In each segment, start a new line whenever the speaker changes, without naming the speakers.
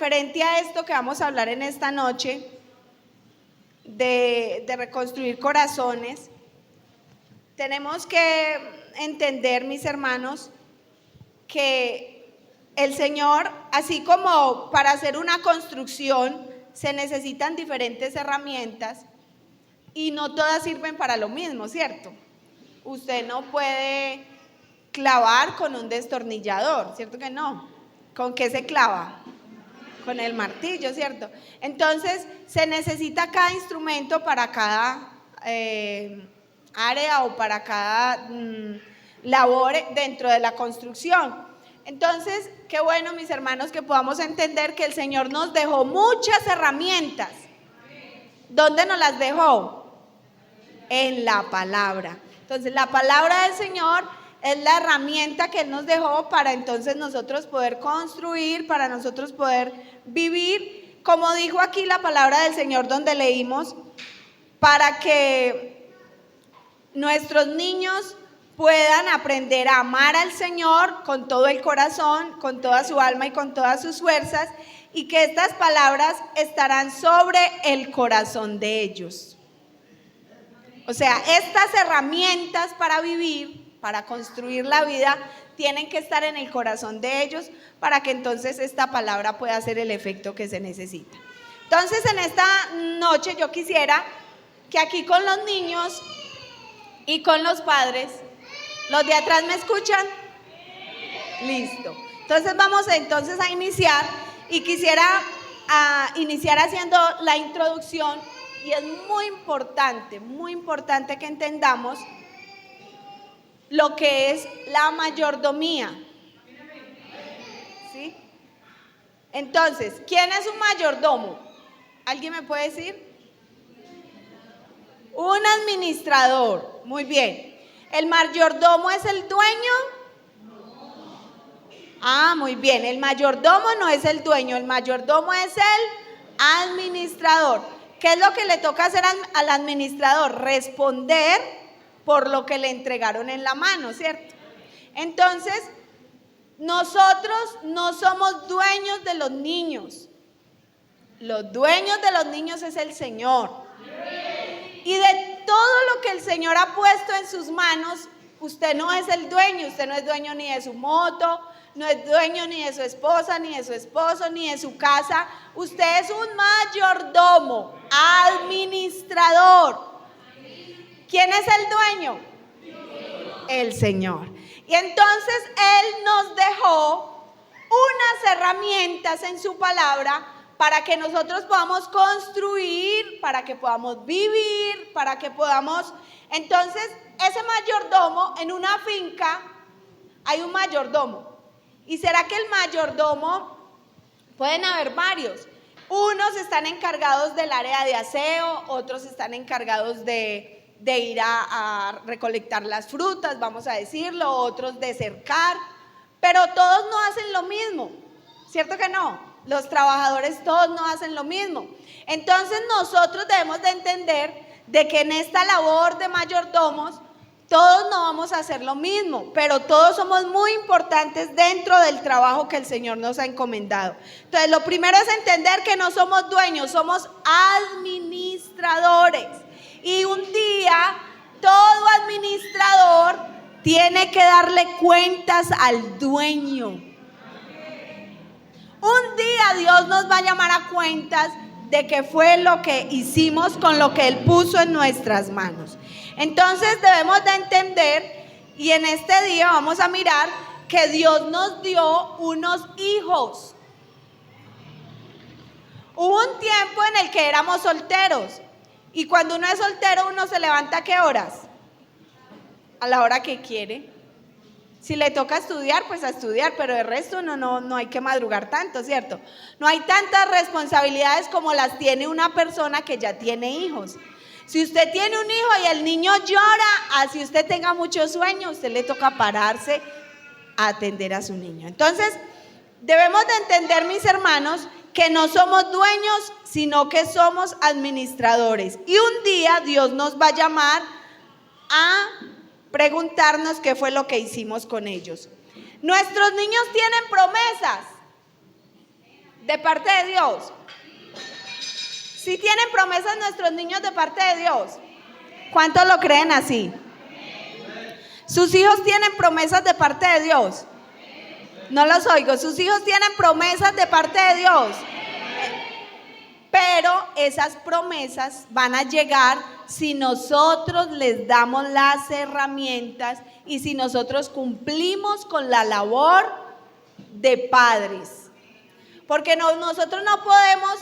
referente a esto que vamos a hablar en esta noche, de reconstruir corazones, tenemos que entender, mis hermanos, que el Señor, así como para hacer una construcción se necesitan diferentes herramientas y no todas sirven para lo mismo, ¿cierto? Usted no puede clavar con un destornillador, ¿cierto que no? ¿Con qué se clava? Con el martillo, ¿cierto? Entonces, se necesita cada instrumento para cada área o para cada labor dentro de la construcción. Entonces, qué bueno, mis hermanos, que podamos entender que el Señor nos dejó muchas herramientas. ¿Dónde nos las dejó? En la palabra. Entonces, la palabra del Señor es la herramienta que Él nos dejó para entonces nosotros poder construir, para nosotros poder vivir, como dijo aquí la palabra del Señor donde leímos, para que nuestros niños puedan aprender a amar al Señor con todo el corazón, con toda su alma y con todas sus fuerzas, y que estas palabras estarán sobre el corazón de ellos. O sea, estas herramientas para vivir, para construir la vida, tienen que estar en el corazón de ellos para que entonces esta palabra pueda hacer el efecto que se necesita. Entonces, en esta noche yo quisiera que aquí con los niños y con los padres, ¿los de atrás me escuchan? Listo. Entonces vamos entonces a iniciar y quisiera iniciar haciendo la introducción, y es muy importante que entendamos lo que es la mayordomía. ¿Sí? Entonces, ¿quién es un mayordomo? ¿Alguien me puede decir? Un administrador. Muy bien. ¿El mayordomo es el dueño? Muy bien. El mayordomo no es el dueño, el mayordomo es el administrador. ¿Qué es lo que le toca hacer al administrador? Responder por lo que le entregaron en la mano, ¿cierto? Entonces, nosotros no somos dueños de los niños. Los dueños de los niños es el Señor. Y de todo lo que el Señor ha puesto en sus manos, usted no es el dueño. Usted no es dueño ni de su moto, no es dueño ni de su esposa, ni de su esposo, ni de su casa. Usted es un mayordomo, administrador. ¿Quién es el dueño? El Señor. Y entonces Él nos dejó unas herramientas en su palabra para que nosotros podamos construir, para que podamos vivir, para que podamos... Entonces, ese mayordomo, en una finca hay un mayordomo. ¿Y será que el mayordomo, pueden haber varios? Unos están encargados del área de aseo, otros están encargados de ir a recolectar las frutas, vamos a decirlo, otros de cercar, pero todos no hacen lo mismo, ¿cierto que no? Los trabajadores todos no hacen lo mismo. Entonces nosotros debemos de entender de que en esta labor de mayordomos todos no vamos a hacer lo mismo, pero todos somos muy importantes dentro del trabajo que el Señor nos ha encomendado. Entonces, lo primero es entender que no somos dueños, somos administradores. Y un día, todo administrador tiene que darle cuentas al dueño. Un día Dios nos va a llamar a cuentas de qué fue lo que hicimos con lo que Él puso en nuestras manos. Entonces debemos de entender, y en este día vamos a mirar que Dios nos dio unos hijos. Hubo un tiempo en el que éramos solteros, y cuando uno es soltero uno se levanta ¿a qué horas? A la hora que quiere. Si le toca estudiar, pues a estudiar, pero de resto no hay que madrugar tanto, ¿cierto? No hay tantas responsabilidades como las tiene una persona que ya tiene hijos. Si usted tiene un hijo y el niño llora, así usted tenga mucho sueño, usted le toca pararse a atender a su niño. Entonces, debemos de entender, mis hermanos, que no somos dueños, sino que somos administradores. Y un día Dios nos va a llamar a preguntarnos qué fue lo que hicimos con ellos. Nuestros niños tienen promesas. De parte de Dios. Si tienen promesas nuestros niños de parte de Dios. ¿Cuántos lo creen así? ¿Sus hijos tienen promesas de parte de Dios? No los oigo. ¿Sus hijos tienen promesas de parte de Dios? Pero esas promesas van a llegar si nosotros les damos las herramientas y si nosotros cumplimos con la labor de padres. Porque nosotros no podemos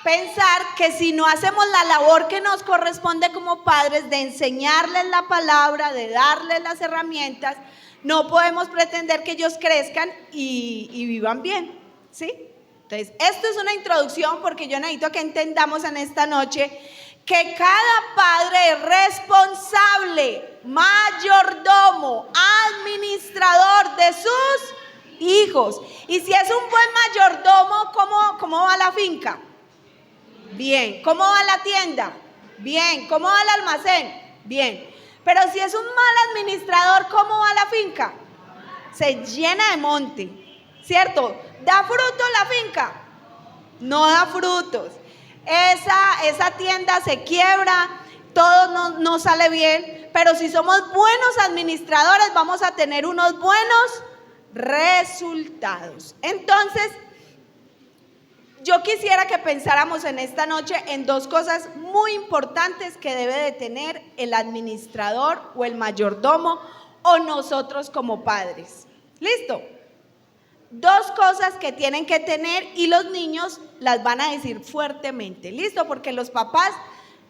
pensar que si no hacemos la labor que nos corresponde como padres de enseñarles la palabra, de darles las herramientas, no podemos pretender que ellos crezcan y vivan bien, ¿sí? Entonces, esto es una introducción porque yo necesito que entendamos en esta noche que cada padre es responsable, mayordomo, administrador de sus hijos. Y si es un buen mayordomo, ¿cómo va la finca? Bien. ¿Cómo va la tienda? Bien. ¿Cómo va el almacén? Bien. Pero si es un mal administrador, ¿cómo va la finca? Se llena de monte, ¿cierto? ¿Da frutos la finca? No da frutos. Esa tienda se quiebra, todo no sale bien, pero si somos buenos administradores vamos a tener unos buenos resultados. Entonces, yo quisiera que pensáramos en esta noche en dos cosas muy importantes que debe de tener el administrador o el mayordomo o nosotros como padres. ¿Listo? Dos cosas que tienen que tener y los niños las van a decir fuertemente. ¿Listo? Porque los papás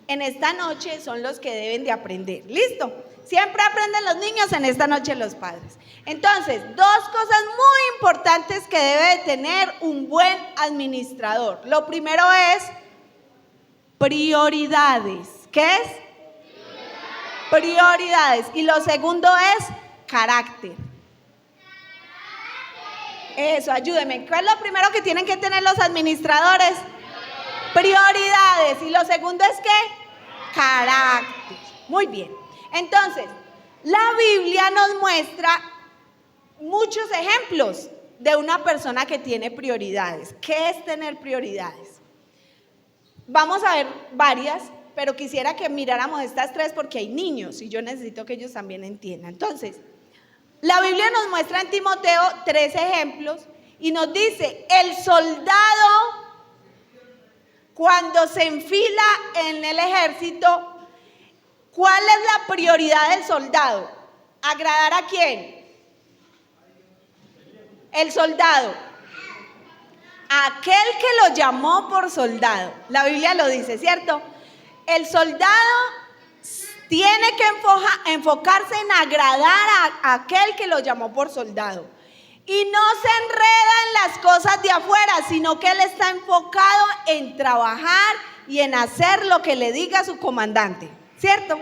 en esta noche son los que deben de aprender. ¿Listo? Siempre aprenden los niños, en esta noche los padres. Entonces, dos cosas muy importantes que debe de tener un buen administrador. Lo primero es prioridades. ¿Qué es? Prioridades. Y lo segundo es carácter. Eso, ayúdenme. ¿Cuál es lo primero que tienen que tener los administradores? Prioridades. Y lo segundo es ¿qué? Carácter. Muy bien. Entonces, la Biblia nos muestra muchos ejemplos de una persona que tiene prioridades. ¿Qué es tener prioridades? Vamos a ver varias, pero quisiera que miráramos estas tres porque hay niños y yo necesito que ellos también entiendan. Entonces, la Biblia nos muestra en Timoteo 3 ejemplos y nos dice, el soldado cuando se enfila en el ejército, ¿cuál es la prioridad del soldado? ¿Agradar a quién? El soldado. Aquel que lo llamó por soldado. La Biblia lo dice, ¿cierto? El soldado tiene que enfocarse en agradar a aquel que lo llamó por soldado. Y no se enreda en las cosas de afuera, sino que él está enfocado en trabajar y en hacer lo que le diga su comandante, ¿cierto?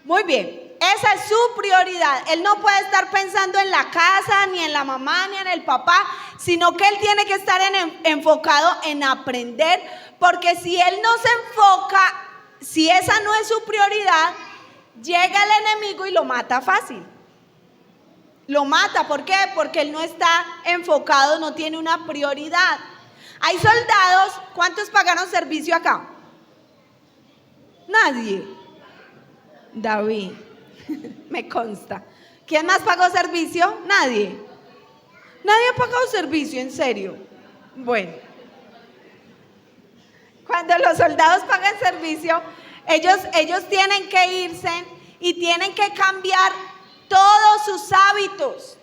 Muy bien, esa es su prioridad. Él no puede estar pensando en la casa, ni en la mamá, ni en el papá, sino que él tiene que estar enfocado en aprender, porque si él no se enfoca, si esa no es su prioridad, llega el enemigo y lo mata fácil. Lo mata, ¿por qué? Porque él no está enfocado, no tiene una prioridad. Hay soldados, ¿cuántos pagaron servicio acá? Nadie. David, me consta. ¿Quién más pagó servicio? Nadie. Nadie ha pagado servicio, en serio. Bueno, cuando los soldados pagan servicio, ellos tienen que irse y tienen que cambiar todos sus hábitos.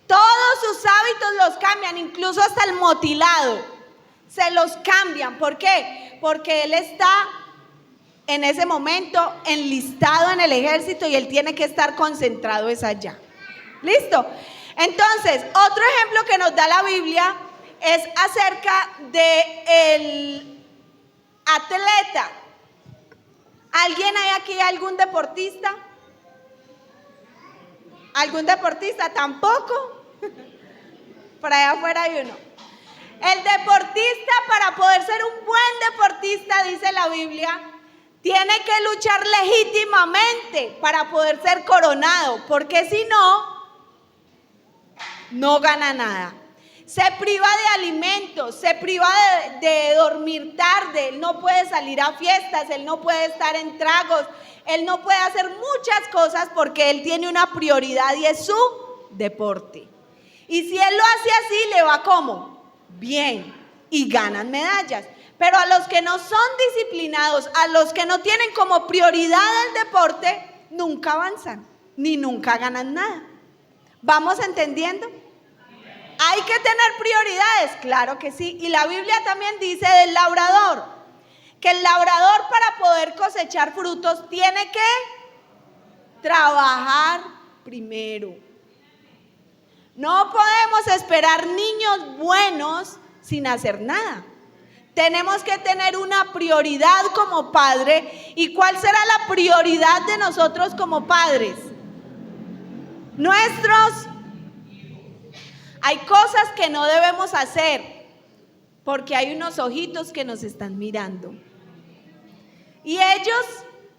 Todos sus hábitos los cambian, incluso hasta el motilado. Se los cambian. ¿Por qué? Porque él está en ese momento enlistado en el ejército y él tiene que estar concentrado es allá. ¿Listo? Entonces, otro ejemplo que nos da la Biblia es acerca del atleta. ¿Alguien hay aquí, algún deportista? ¿Algún deportista? ¿Tampoco? Por allá afuera hay uno. El deportista, para poder ser un buen deportista, dice la Biblia, tiene que luchar legítimamente para poder ser coronado, porque si no, no gana nada. se priva de alimentos, se priva de dormir tarde, él no puede salir a fiestas, él no puede estar en tragos, él no puede hacer muchas cosas porque él tiene una prioridad y es su deporte. Y si él lo hace así, le va ¿cómo? Bien, y ganan medallas. Pero a los que no son disciplinados, a los que no tienen como prioridad el deporte, nunca avanzan, ni nunca ganan nada. ¿Vamos entendiendo? ¿Hay que tener prioridades? Claro que sí. Y la Biblia también dice del labrador, que el labrador para poder cosechar frutos tiene que trabajar primero. No podemos esperar niños buenos sin hacer nada. Tenemos que tener una prioridad como padre. ¿Y cuál será la prioridad de nosotros como padres? Hay cosas que no debemos hacer porque hay unos ojitos que nos están mirando. Y ellos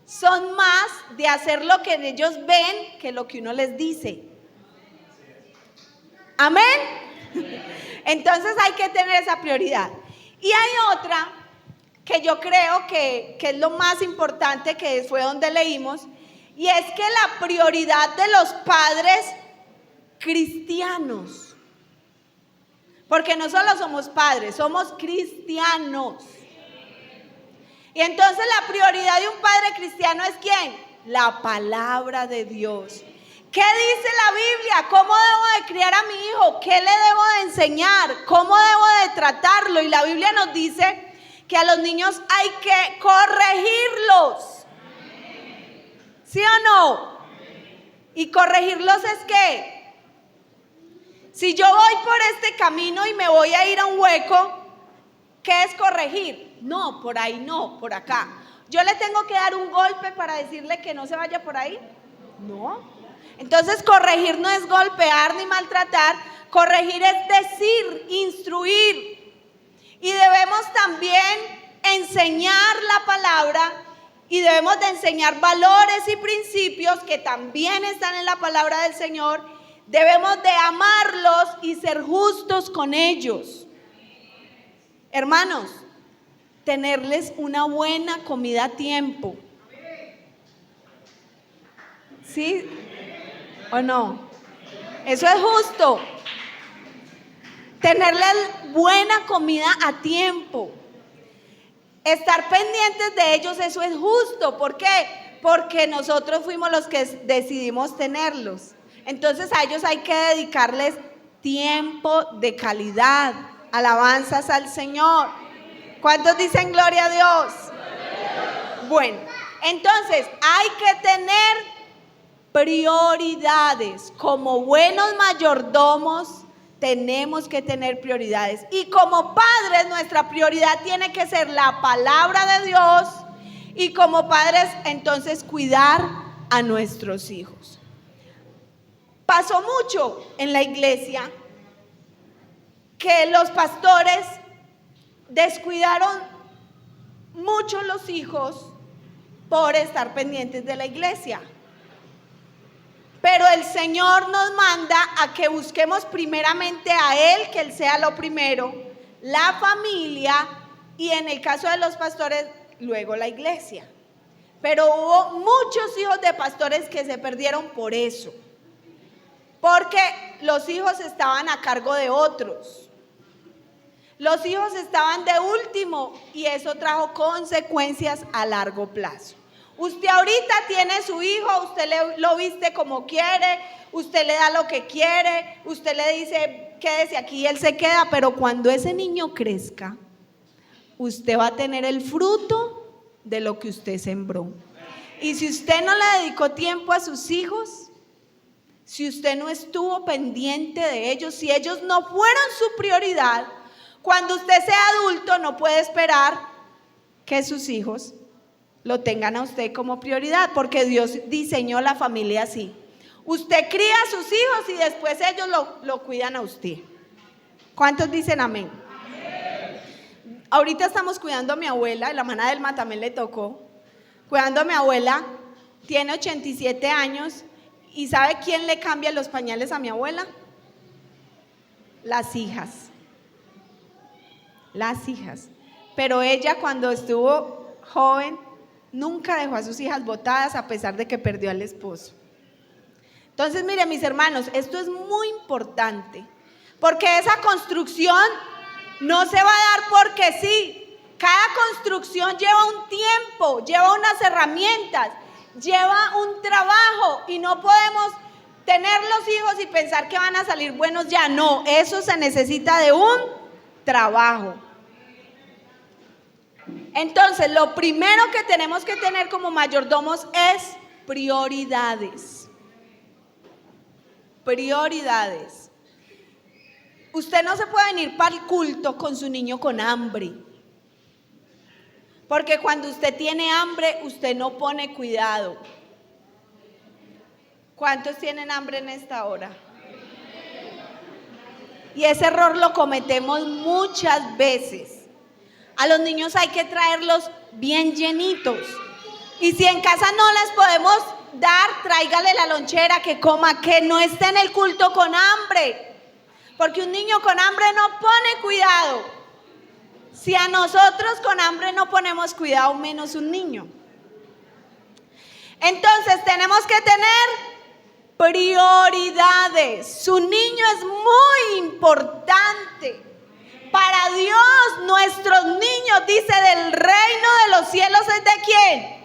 son más de hacer lo que ellos ven que lo que uno les dice. Amén. Entonces hay que tener esa prioridad. Y hay otra que yo creo que es lo más importante, que fue donde leímos, y es que la prioridad de los padres cristianos, porque no solo somos padres, somos cristianos. Y entonces la prioridad de un padre cristiano es ¿quién? La palabra de Dios. ¿Qué dice la Biblia? ¿Cómo debo de criar a mi hijo? ¿Qué le debo de enseñar? ¿Cómo debo de tratarlo? Y la Biblia nos dice que a los niños hay que corregirlos. ¿Sí o no? Y corregirlos es ¿qué? Si yo voy por este camino y me voy a ir a un hueco, ¿qué es corregir? No, por ahí no, por acá. ¿Yo le tengo que dar un golpe para decirle que no se vaya por ahí? No. Entonces corregir no es golpear ni maltratar, corregir es decir, instruir. Y debemos también enseñar la palabra y debemos de enseñar valores y principios que también están en la palabra del Señor. Debemos de amarlos y ser justos con ellos. Hermanos, tenerles una buena comida a tiempo. ¿Sí? ¿O no? Eso es justo. Tenerles buena comida a tiempo. Estar pendientes de ellos, eso es justo. ¿Por qué? Porque nosotros fuimos los que decidimos tenerlos. Entonces a ellos hay que dedicarles tiempo de calidad. Alabanzas al Señor. ¿Cuántos dicen gloria a Dios? Bueno, entonces hay que tener prioridades. Como buenos mayordomos tenemos que tener prioridades. Y como padres nuestra prioridad tiene que ser la palabra de Dios. Y como padres entonces cuidar a nuestros hijos. Pasó mucho en la iglesia que los pastores descuidaron mucho los hijos por estar pendientes de la iglesia. Pero el Señor nos manda a que busquemos primeramente a Él, que Él sea lo primero, la familia y en el caso de los pastores, luego la iglesia. Pero hubo muchos hijos de pastores que se perdieron por eso, porque los hijos estaban a cargo de otros. Los hijos estaban de último y eso trajo consecuencias a largo plazo. Usted ahorita tiene su hijo, usted lo viste como quiere, usted le da lo que quiere, usted le dice quédese aquí y él se queda, pero cuando ese niño crezca, usted va a tener el fruto de lo que usted sembró. Y si usted no le dedicó tiempo a sus hijos, si usted no estuvo pendiente de ellos, si ellos no fueron su prioridad, cuando usted sea adulto no puede esperar que sus hijos lo tengan a usted como prioridad, porque Dios diseñó la familia así. Usted cría a sus hijos y después ellos lo cuidan a usted. ¿Cuántos dicen amén? Amén. Ahorita estamos cuidando a mi abuela, la hermana Delma también le tocó. Cuidando a mi abuela, tiene 87 años y ¿sabe quién le cambia los pañales a mi abuela? Las hijas. Las hijas. Pero ella, cuando estuvo joven, nunca dejó a sus hijas botadas, a pesar de que perdió al esposo. Entonces, miren, mis hermanos, esto es muy importante, porque esa construcción no se va a dar porque sí. Cada construcción lleva un tiempo, lleva unas herramientas, lleva un trabajo, y no podemos tener los hijos y pensar que van a salir buenos ya. No, eso se necesita de un trabajo. Entonces, lo primero que tenemos que tener como mayordomos es prioridades. Prioridades. Usted no se puede venir para el culto con su niño con hambre, porque cuando usted tiene hambre, usted no pone cuidado. ¿Cuántos tienen hambre en esta hora? Y ese error lo cometemos muchas veces. A los niños hay que traerlos bien llenitos. Y si en casa no les podemos dar, tráigale la lonchera, que coma, que no esté en el culto con hambre. Porque un niño con hambre no pone cuidado. Si a nosotros con hambre no ponemos cuidado, menos un niño. Entonces tenemos que tener prioridades. Su niño es muy importante. Para Dios, nuestros niños, dice, del reino de los cielos es de ¿quién?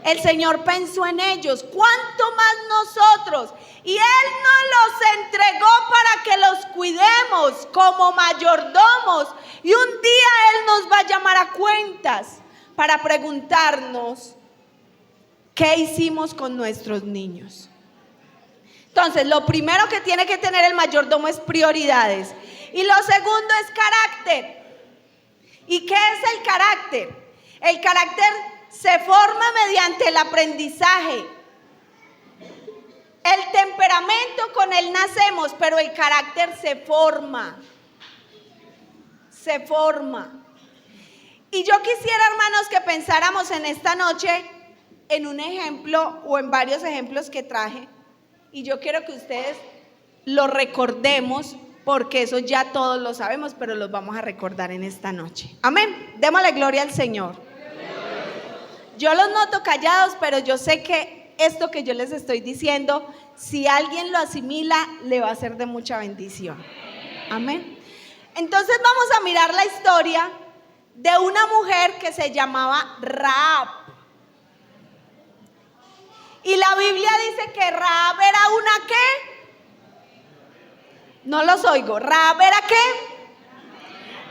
El Señor pensó en ellos. ¿Cuánto más nosotros? Y Él nos los entregó para que los cuidemos como mayordomos. Y un día Él nos va a llamar a cuentas para preguntarnos qué hicimos con nuestros niños. Entonces, lo primero que tiene que tener el mayordomo es prioridades. Y lo segundo es carácter. ¿Y qué es el carácter? El carácter se forma mediante el aprendizaje. El temperamento, con él nacemos, pero el carácter se forma. Se forma. Y yo quisiera, hermanos, que pensáramos en esta noche en un ejemplo o en varios ejemplos que traje. Y yo quiero que ustedes lo recordemos, porque eso ya todos lo sabemos, pero los vamos a recordar en esta noche. Amén. Démosle gloria al Señor. Yo los noto callados, pero yo sé que esto que yo les estoy diciendo, si alguien lo asimila, le va a ser de mucha bendición. Amén. Entonces vamos a mirar la historia de una mujer que se llamaba Rahab. Y la Biblia dice que Rahab era una ¿qué? No los oigo. ¿Rahab era qué?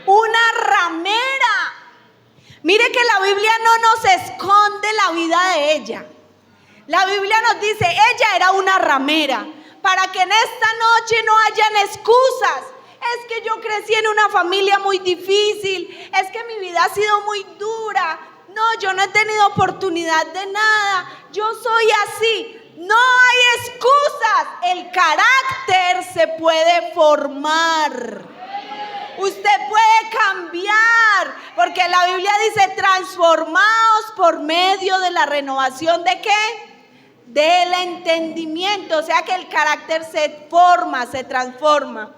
Una ramera. Mire que la Biblia no nos esconde la vida de ella. La Biblia nos dice, ella era una ramera, para que en esta noche no hayan excusas. Es que yo crecí en una familia muy difícil, es que mi vida ha sido muy dura, no, yo no he tenido oportunidad de nada, yo soy así. No hay excusas, el carácter se puede formar. Usted puede cambiar, porque la Biblia dice, transformaos por medio de la renovación ¿de qué? Del entendimiento. O sea que el carácter se forma, se transforma.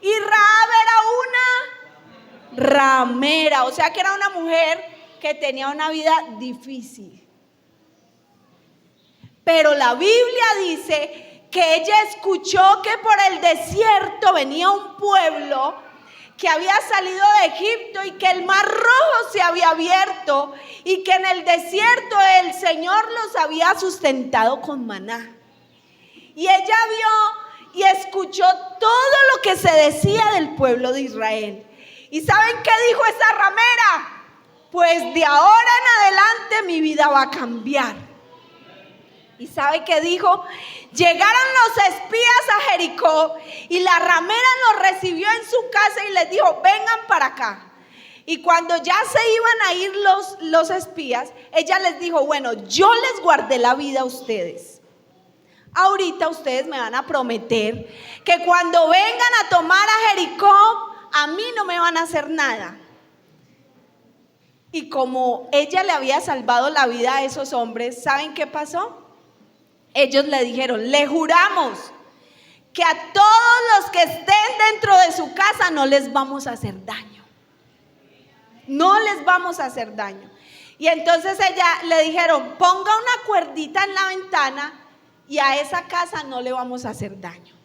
Y Rahab era una ramera, o sea que era una mujer que tenía una vida difícil. Pero la Biblia dice que ella escuchó que por el desierto venía un pueblo que había salido de Egipto y que el mar rojo se había abierto y que en el desierto el Señor los había sustentado con maná. Y ella vio y escuchó todo lo que se decía del pueblo de Israel. ¿Y saben qué dijo esa ramera? Pues de ahora en adelante mi vida va a cambiar. ¿Y sabe qué dijo? Llegaron los espías a Jericó y la ramera los recibió en su casa y les dijo, vengan para acá. Y cuando ya se iban a ir los espías, ella les dijo, bueno, yo les guardé la vida a ustedes. Ahorita ustedes me van a prometer que cuando vengan a tomar a Jericó, a mí no me van a hacer nada. Y como ella le había salvado la vida a esos hombres, ¿saben qué pasó? Ellos le dijeron, le juramos que a todos los que estén dentro de su casa no les vamos a hacer daño. No les vamos a hacer daño. Y entonces le dijeron, ponga una cuerdita en la ventana y a esa casa no le vamos a hacer daño.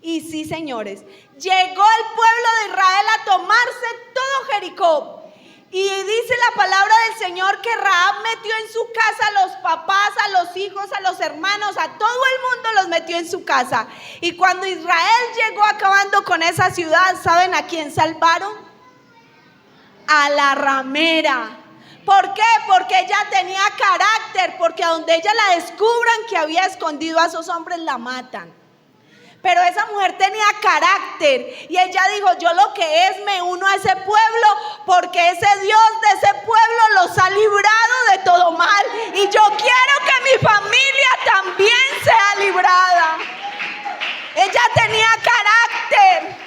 Y sí, señores, llegó el pueblo de Israel a tomarse todo Jericó. Y dice la palabra del Señor que Rahab metió en su casa a los papás, a los hijos, a los hermanos, a todo el mundo los metió en su casa. Y cuando Israel llegó acabando con esa ciudad, ¿saben a quién salvaron? A la ramera. ¿Por qué? Porque ella tenía carácter, porque a donde ella la descubran que había escondido a esos hombres la matan. Pero esa mujer tenía carácter y ella dijo, yo lo que es me uno a ese pueblo porque ese Dios de ese pueblo los ha librado de todo mal y yo quiero que mi familia también sea librada. Ella tenía carácter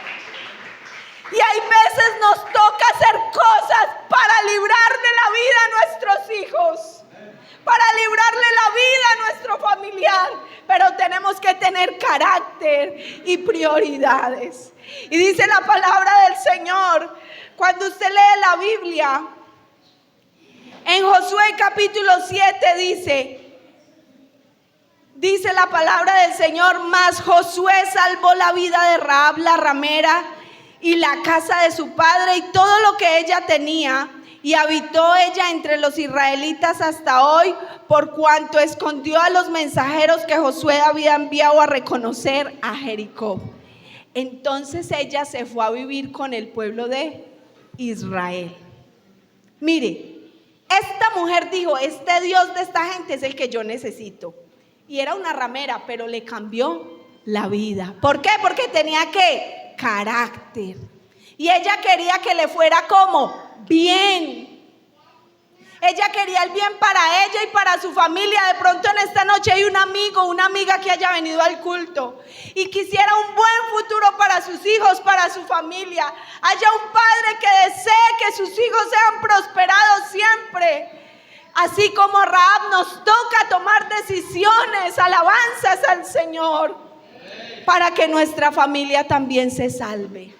y hay veces nos toca hacer cosas para librarle la vida a nuestros hijos, para librarle la vida a nuestro familiar. Pero tenemos que tener carácter y prioridades. Y dice la palabra del Señor, cuando usted lee la Biblia, en Josué capítulo 7 dice la palabra del Señor, mas Josué salvó la vida de Rahab la ramera y la casa de su padre y todo lo que ella tenía. Y habitó ella entre los israelitas hasta hoy, por cuanto escondió a los mensajeros que Josué había enviado a reconocer a Jericó. Entonces ella se fue a vivir con el pueblo de Israel. Mire, esta mujer dijo, este Dios de esta gente es el que yo necesito. Y era una ramera, pero le cambió la vida. ¿Por qué? Porque tenía ¿qué? Carácter. Y ella quería que le fuera como bien. Ella quería el bien para ella y para su familia. De pronto en esta noche hay un amigo, una amiga que haya venido al culto y quisiera un buen futuro para sus hijos, para su familia. Haya un padre que desee que sus hijos sean prosperados siempre. Así como Rahab, nos toca tomar decisiones, alabanzas al Señor, para que nuestra familia también se salve.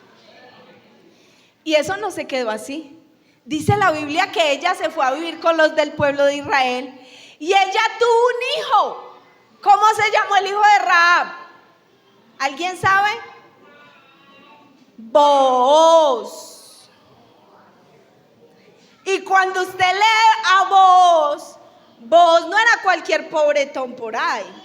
Y eso no se quedó así. Dice la Biblia que ella se fue a vivir con los del pueblo de Israel y ella tuvo un hijo. ¿Cómo se llamó el hijo de Rahab? ¿Alguien sabe? Booz. Y cuando usted lee a Booz, Booz no era cualquier pobretón por ahí.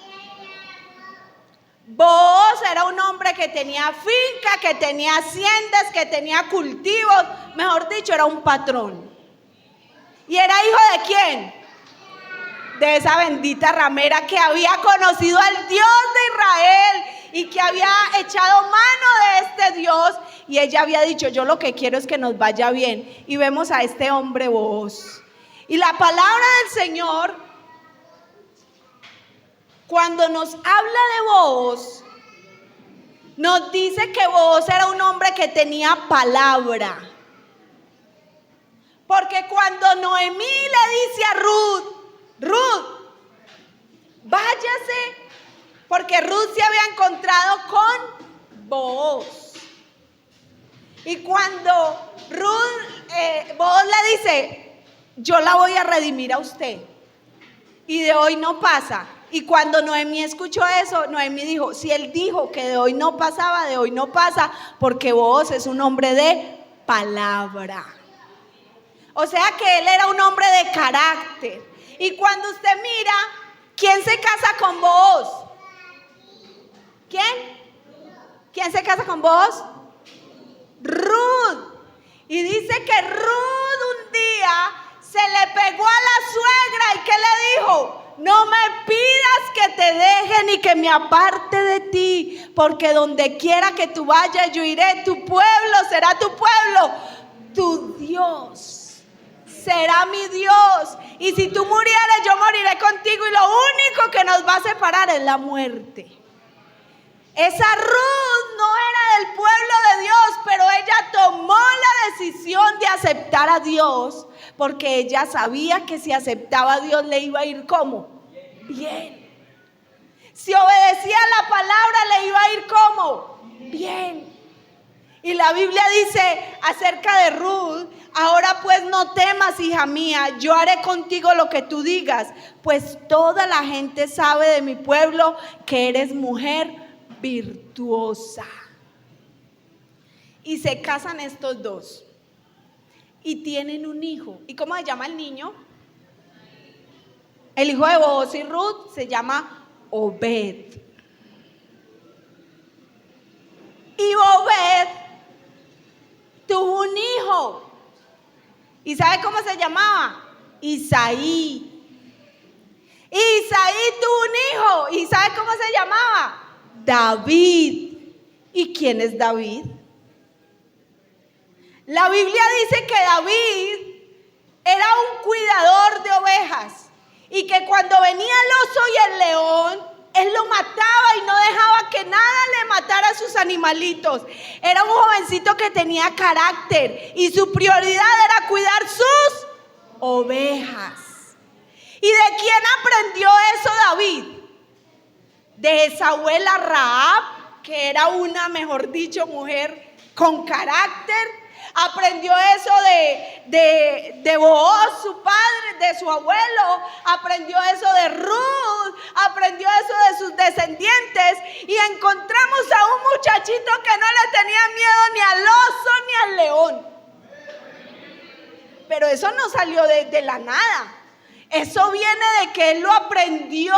Booz era un hombre que tenía finca, que tenía haciendas, que tenía cultivos, mejor dicho, era un patrón. ¿Y era hijo de quién? De esa bendita ramera que había conocido al Dios de Israel y que había echado mano de este Dios. Y ella había dicho, yo lo que quiero es que nos vaya bien. Y vemos a este hombre Booz. Y la palabra del Señor, cuando nos habla de Booz, nos dice que Booz era un hombre que tenía palabra. Porque cuando Noemí le dice a Ruth, váyase, porque Ruth se había encontrado con Booz. Y cuando Booz le dice, yo la voy a redimir a usted, y de hoy no pasa. Y cuando Noemí escuchó eso, Noemí dijo, si él dijo que de hoy no pasaba, de hoy no pasa, porque Booz es un hombre de palabra. O sea que él era un hombre de carácter. Y cuando usted mira, ¿quién se casa con Booz? ¿Quién? ¿Quién se casa con Booz? Ruth. Y dice que Ruth un día se le pegó a la suegra y ¿qué le dijo? No me pidas que te deje ni que me aparte de ti, porque donde quiera que tú vayas yo iré, tu pueblo será tu pueblo, tu Dios será mi Dios, y si tú murieres yo moriré contigo y lo único que nos va a separar es la muerte. Esa Ruth no era del pueblo de Dios, pero ella tomó la decisión de aceptar a Dios, porque ella sabía que si aceptaba a Dios le iba a ir ¿cómo? Bien. Si obedecía la palabra, le iba a ir ¿cómo? Bien. Y la Biblia dice acerca de Ruth: ahora pues no temas, hija mía, yo haré contigo lo que tú digas, pues toda la gente sabe de mi pueblo que eres mujer virtuosa. Y se casan estos dos y tienen un hijo. ¿Y cómo se llama el niño? El hijo de Booz y Ruth se llama Obed. Y Obed tuvo un hijo. ¿Y sabe cómo se llamaba? Isaí. Isaí tuvo un hijo. ¿Y sabe cómo se llamaba? David. ¿Y quién es David? La Biblia dice que David era un cuidador de ovejas y que cuando venía el oso y el león, él lo mataba y no dejaba que nada le matara a sus animalitos. Era un jovencito que tenía carácter y su prioridad era cuidar sus ovejas. ¿Y de quién aprendió eso David? De esa abuela Rahab, que era una, mejor dicho, mujer con carácter. Aprendió eso de Booz, su padre, de su abuelo. Aprendió eso de Ruth. Aprendió eso de sus descendientes. Y encontramos a un muchachito que no le tenía miedo ni al oso ni al león. Pero eso no salió de la nada. Eso viene de que él lo aprendió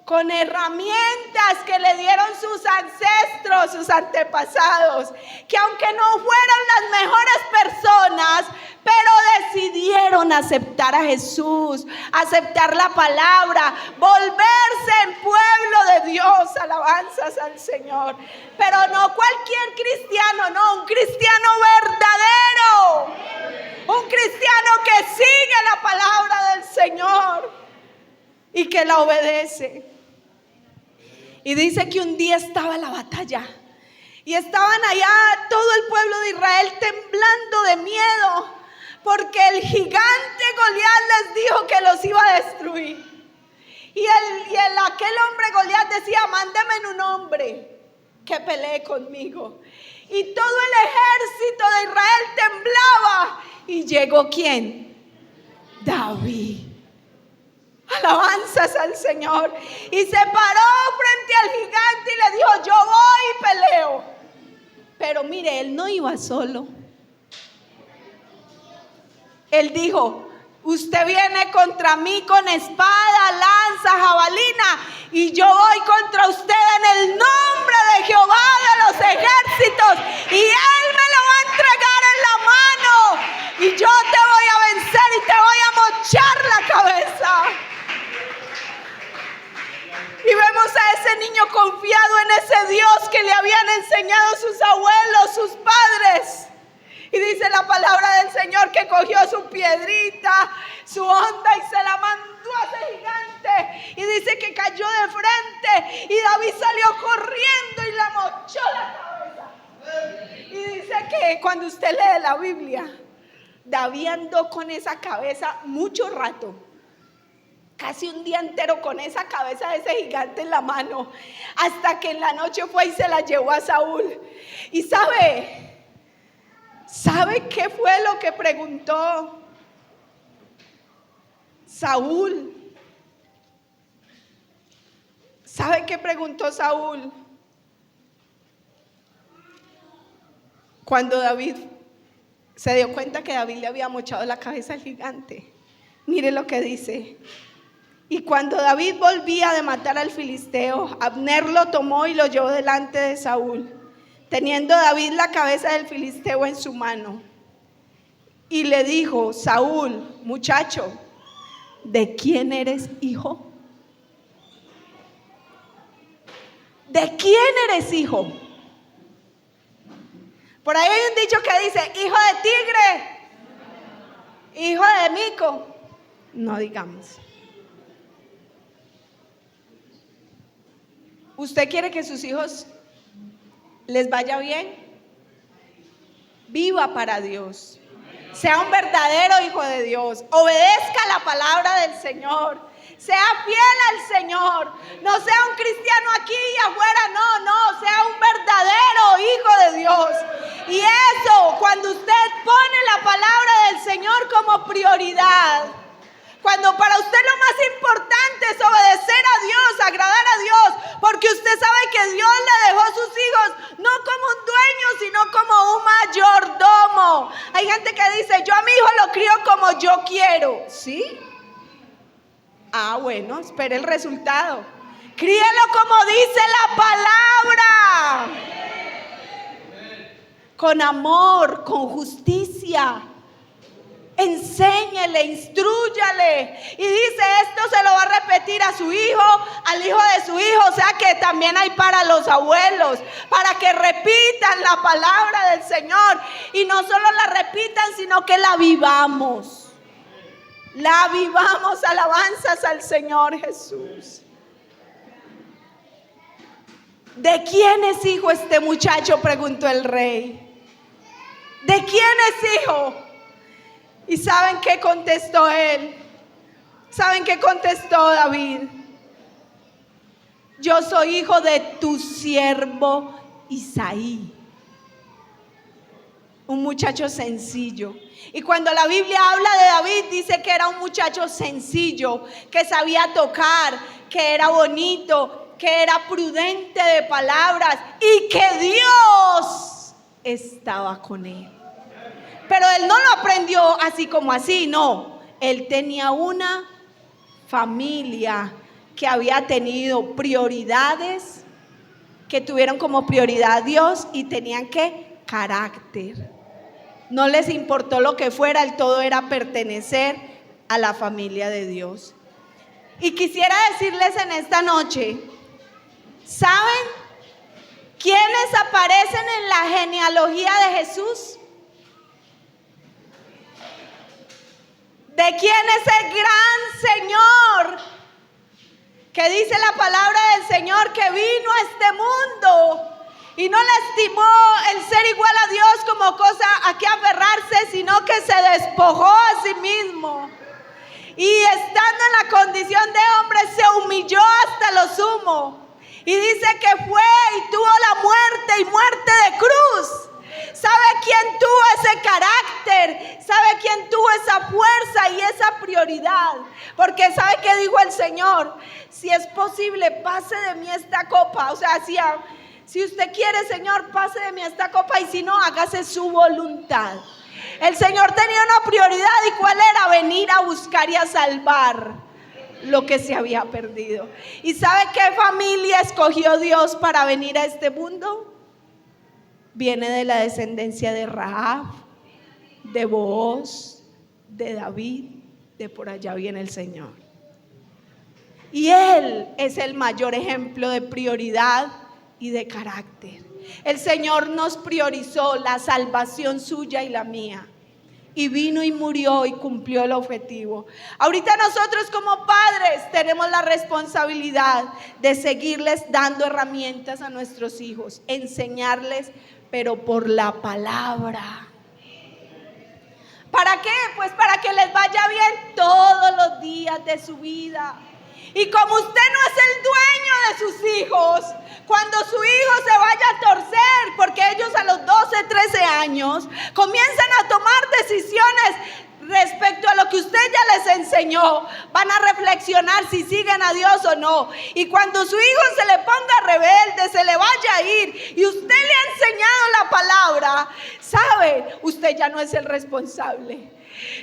con herramientas que le dieron sus ancestros, sus antepasados, que aunque no fueron las mejores personas, pero decidieron aceptar a Jesús, aceptar la palabra, volverse en pueblo de Dios. Alabanzas al Señor. Pero no cualquier cristiano, no, un cristiano verdadero, un cristiano que sigue la palabra del Señor y que la obedece. Y dice que un día estaba la batalla y estaban allá todo el pueblo de Israel temblando de miedo, porque el gigante Goliat les dijo que los iba a destruir. Y aquel hombre Goliat decía: mándeme un hombre que pelee conmigo. Y todo el ejército de Israel temblaba. ¿Y llegó quién? David. Alabanzas al Señor. Y se paró frente al gigante y le dijo: yo voy y peleo. Pero mire, él no iba solo. Él dijo: usted viene contra mí con espada, lanza, jabalina, y yo voy contra usted en el nombre de Jehová de los ejércitos, y él me lo va a entregar en la mano, y yo te voy a vencer y te voy a mochar la cabeza. Y vemos a ese niño confiado en ese Dios que le habían enseñado sus abuelos, sus padres. Y dice la palabra del Señor que cogió su piedrita, su honda, y se la mandó a ese gigante. Y dice que cayó de frente y David salió corriendo y le mochó la cabeza. Y dice que cuando usted lee la Biblia, David andó con esa cabeza mucho rato. Casi un día entero con esa cabeza de ese gigante en la mano, hasta que en la noche fue y se la llevó a Saúl. Y ¿sabe qué fue lo que preguntó Saúl? ¿Sabe qué preguntó Saúl? Cuando David se dio cuenta que David le había mochado la cabeza al gigante. Mire lo que dice. Y cuando David volvía de matar al filisteo, Abner lo tomó y lo llevó delante de Saúl, teniendo David la cabeza del filisteo en su mano. Y le dijo: Saúl, muchacho, ¿de quién eres hijo? ¿De quién eres hijo? Por ahí hay un dicho que dice: hijo de tigre, hijo de mico. No digamos. ¿Usted quiere que sus hijos les vaya bien? Viva para Dios. Sea un verdadero hijo de Dios. Obedezca la palabra del Señor. Sea fiel al Señor. No sea un cristiano aquí y afuera. No. Sea un verdadero hijo de Dios. Y eso, cuando usted pone la palabra del Señor como prioridad, cuando para usted lo más importante es obedecer a Dios, agradar a Dios, porque usted sabe que Dios le dejó sus hijos no como un dueño, sino como un mayordomo. Hay gente que dice, yo a mi hijo lo crío como yo quiero. ¿Sí? Bueno, espere el resultado. Críelo como dice la palabra. Con amor, con justicia. Enséñele, instrúyale. Y dice, esto se lo va a repetir a su hijo, al hijo de su hijo. O sea que también hay para los abuelos, para que repitan la palabra del Señor. Y no solo la repitan, sino que la vivamos. La vivamos, alabanzas al Señor Jesús. ¿De quién es hijo este muchacho?, preguntó el rey. ¿De quién es hijo? ¿Y saben qué contestó él? ¿Saben qué contestó David? Yo soy hijo de tu siervo Isaí. Un muchacho sencillo. Y cuando la Biblia habla de David, dice que era un muchacho sencillo, que sabía tocar, que era bonito, que era prudente de palabras y que Dios estaba con él. Pero él no lo aprendió así como así, no. Él tenía una familia que había tenido prioridades, que tuvieron como prioridad a Dios y tenían que carácter. No les importó lo que fuera, el todo era pertenecer a la familia de Dios. Y quisiera decirles en esta noche, ¿saben quiénes aparecen en la genealogía de Jesús? ¿De quién es el gran Señor? Que dice la palabra del Señor que vino a este mundo y no le estimó el ser igual a Dios como cosa a que aferrarse, sino que se despojó a sí mismo. Y estando en la condición de hombre, se humilló hasta lo sumo. Y dice que fue y tuvo la muerte y muerte de cruz. ¿Sabe quién tuvo ese carácter? ¿Sabe quién tuvo esa fuerza y esa prioridad? Porque ¿sabe qué dijo el Señor? Si es posible, pase de mí esta copa. O sea, si usted quiere, Señor, pase de mí esta copa, y si no, hágase su voluntad. El Señor tenía una prioridad, ¿y cuál era? Venir a buscar y a salvar lo que se había perdido. ¿Y sabe qué familia escogió Dios para venir a este mundo? Viene de la descendencia de Rahab, de Booz, de David, de por allá viene el Señor. Y Él es el mayor ejemplo de prioridad y de carácter. El Señor nos priorizó, la salvación suya y la mía. Y vino y murió y cumplió el objetivo. Ahorita nosotros como padres tenemos la responsabilidad de seguirles dando herramientas a nuestros hijos, enseñarles, pero por la palabra. ¿Para qué? Pues para que les vaya bien todos los días de su vida. Y como usted no es el dueño de sus hijos, cuando su hijo se vaya a torcer, porque ellos a los 12, 13 años comienzan a tomar decisiones respecto a lo que usted ya les enseñó, van a reflexionar si siguen a Dios o no. Y cuando su hijo se le ponga rebelde, se le vaya a ir, y usted le ha enseñado la palabra, ¿sabe? Usted ya no es el responsable.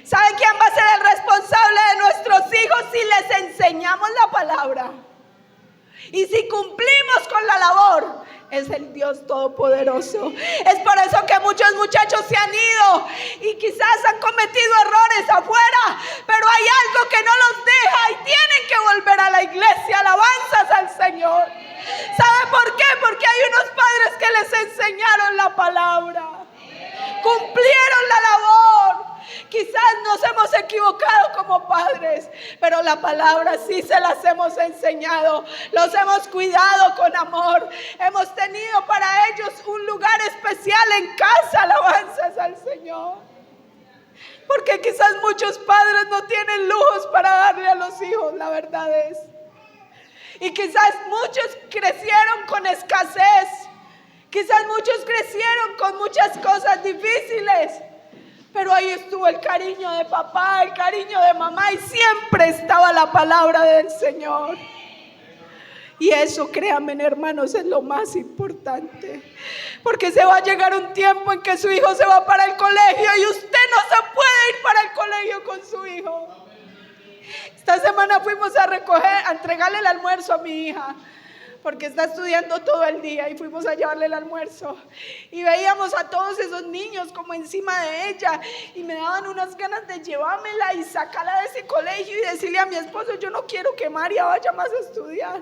¿Sabe quién va a ser el responsable de nuestros hijos si les enseñamos la palabra? Y si cumplimos con la labor, es el Dios Todopoderoso. Es por eso que muchos muchachos se han ido y quizás han cometido errores afuera, pero hay algo que no los deja y tienen que volver a la iglesia. Alabanzas al Señor. ¿Sabe por qué? Porque hay unos padres que les enseñaron la palabra, cumplieron la labor. Quizás nos hemos equivocado como padres, pero la palabra sí se las hemos enseñado, los hemos cuidado con amor, hemos tenido para ellos un lugar especial en casa. Alabanzas al Señor. Porque quizás muchos padres no tienen lujos para darle a los hijos, la verdad es. Y quizás muchos crecieron con escasez. Quizás muchos crecieron con muchas cosas difíciles. Pero ahí estuvo el cariño de papá, el cariño de mamá, y siempre estaba la palabra del Señor. Y eso, créanme, hermanos, es lo más importante. Porque se va a llegar un tiempo en que su hijo se va para el colegio y usted no se puede ir para el colegio con su hijo. Esta semana fuimos a entregarle el almuerzo a mi hija, porque está estudiando todo el día, y fuimos a llevarle el almuerzo. Y veíamos a todos esos niños como encima de ella, y me daban unas ganas de llevármela y sacarla de ese colegio y decirle a mi esposo: yo no quiero que María vaya más a estudiar.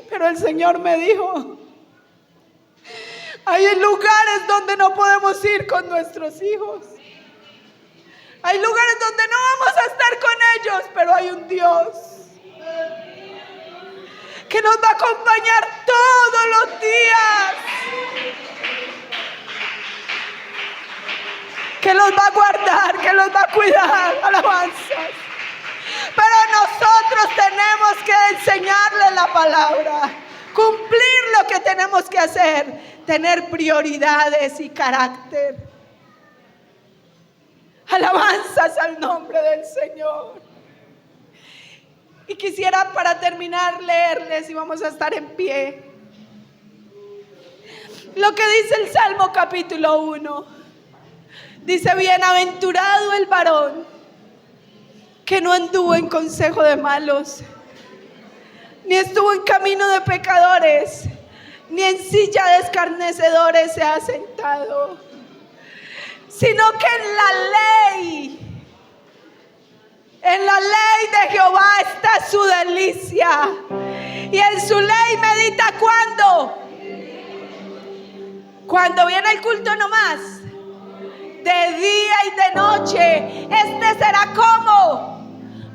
Pero el Señor me dijo: hay lugares donde no podemos ir con nuestros hijos. Hay lugares donde no vamos a estar con ellos, pero hay un Dios que nos va a acompañar todos los días, que los va a guardar, que los va a cuidar. Alabanzas. Pero nosotros tenemos que enseñarles la palabra, cumplir lo que tenemos que hacer, tener prioridades y carácter. Alabanzas al nombre del Señor. Y quisiera, para terminar, leerles, y vamos a estar en pie, lo que dice el Salmo capítulo 1. Dice: bienaventurado el varón que no anduvo en consejo de malos, ni estuvo en camino de pecadores, ni en silla de escarnecedores se ha sentado, sino que en la ley de Jehová está su delicia, y en su ley medita. Cuando viene el culto nomás, de día y de noche. Este será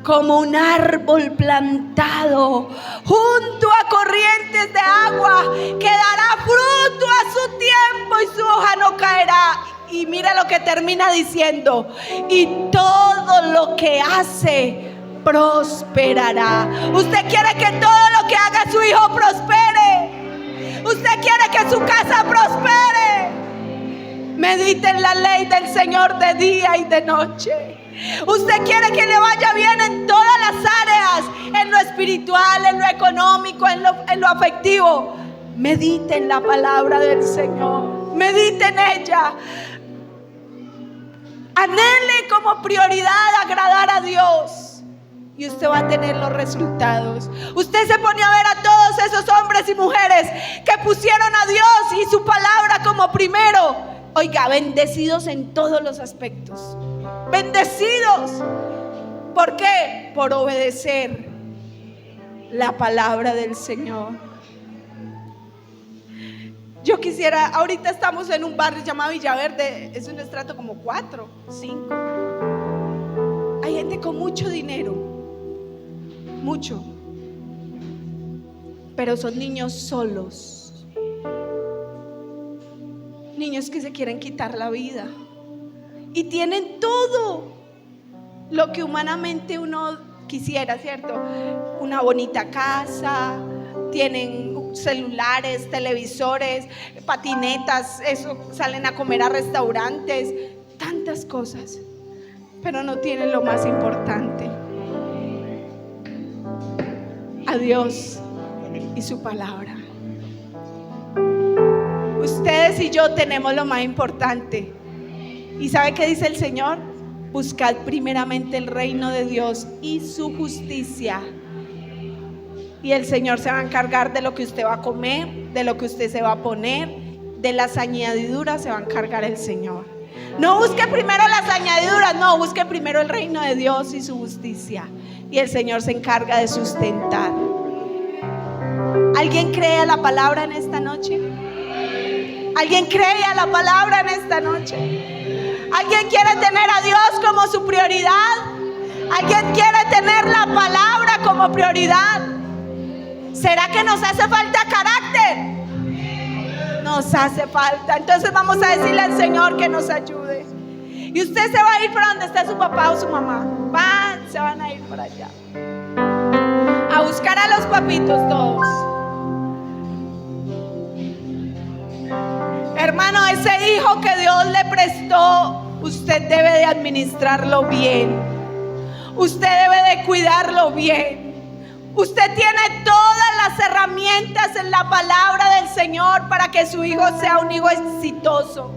como un árbol plantado junto a corrientes de agua, que dará fruto a su tiempo y su hoja no caerá. Y mira lo que termina diciendo: y todo lo que hace prosperará. Usted quiere que todo lo que haga su hijo prospere. Usted quiere que su casa prospere. Medite en la ley del Señor de día y de noche. Usted quiere que le vaya bien en todas las áreas, en lo espiritual, en lo económico, en lo afectivo. Medite en la palabra del Señor, medite en ella. Anhele como prioridad agradar a Dios, y usted va a tener los resultados. Usted se pone a ver a todos esos hombres y mujeres que pusieron a Dios y su palabra como primero. Oiga, bendecidos en todos los aspectos. Bendecidos. ¿Por qué? Por obedecer la palabra del Señor. Yo quisiera, ahorita estamos en un barrio llamado Villaverde, es un estrato como 4, 5. Hay gente con mucho dinero, mucho, pero son niños solos. Niños que se quieren quitar la vida y tienen todo lo que humanamente uno quisiera, ¿cierto? Una bonita casa, tienen celulares, televisores, patinetas, eso, salen a comer a restaurantes, tantas cosas, pero no tienen lo más importante: a Dios y su palabra. Ustedes y yo tenemos lo más importante. ¿Y sabe qué dice el Señor? Buscad primeramente el reino de Dios y su justicia, y el Señor se va a encargar de lo que usted va a comer, de lo que usted se va a poner, de las añadiduras se va a encargar el Señor. No busque primero las añadiduras, no, busque primero el reino de Dios y su justicia, y el Señor se encarga de sustentar. ¿Alguien cree a la palabra en esta noche? ¿Alguien cree a la palabra en esta noche? ¿Alguien quiere tener a Dios como su prioridad? ¿Alguien quiere tener la palabra como prioridad? ¿Será que nos hace falta carácter? Nos hace falta. Entonces vamos a decirle al Señor que nos ayude. Y usted se va a ir para donde está su papá o su mamá. Se van a ir para allá a buscar a los papitos todos. Hermano, ese hijo que Dios le prestó, usted debe de administrarlo bien. Usted debe de cuidarlo bien. Usted tiene todas las herramientas en la palabra del Señor para que su hijo sea un hijo exitoso,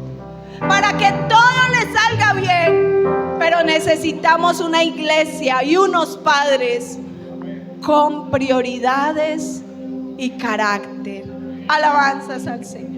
para que todo le salga bien. Pero necesitamos una iglesia y unos padres con prioridades y carácter. Alabanzas al Señor.